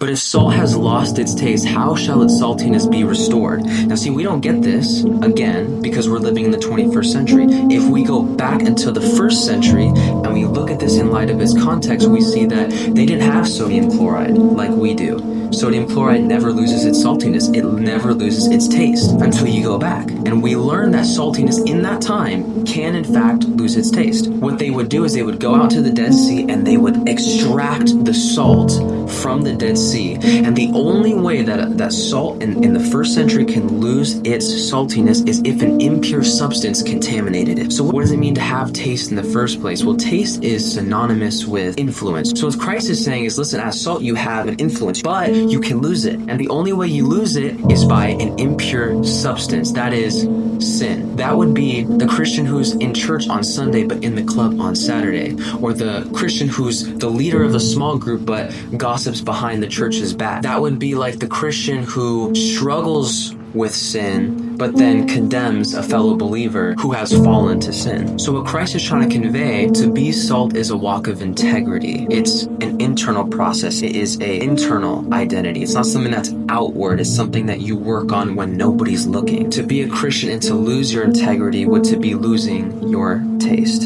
But if salt has lost its taste, how shall its saltiness be restored? Now see, we don't get this, again, because we're living in the 21st century. If we go back into the first century and we look at this in light of its context, we see that they didn't have sodium chloride like we do. Sodium chloride never loses its saltiness. It never loses its taste until you go back. And we learn that saltiness in that time can in fact lose its taste. What they would do is they would go out to the Dead Sea and they would extract the salt from the Dead Sea. And the only way that salt in the first century can lose its saltiness is if an impure substance contaminated it. So what does it mean to have taste in the first place? Well, taste is synonymous with influence. So what Christ is saying is, listen, as salt you have an influence, but you can lose it. And the only way you lose it is by an impure substance. That is sin. That would be the Christian who's in church on Sunday but in the club on Saturday. Or the Christian who's the leader of a small group but gossips behind the church's back. That would be like the Christian who struggles with sin but then condemns a fellow believer who has fallen to sin. So what Christ is trying to convey, to be salt is a walk of integrity. It's an internal process. It is an internal identity. It's not something that's outward. It's something that you work on when nobody's looking. To be a Christian and to lose your integrity would to be losing your taste.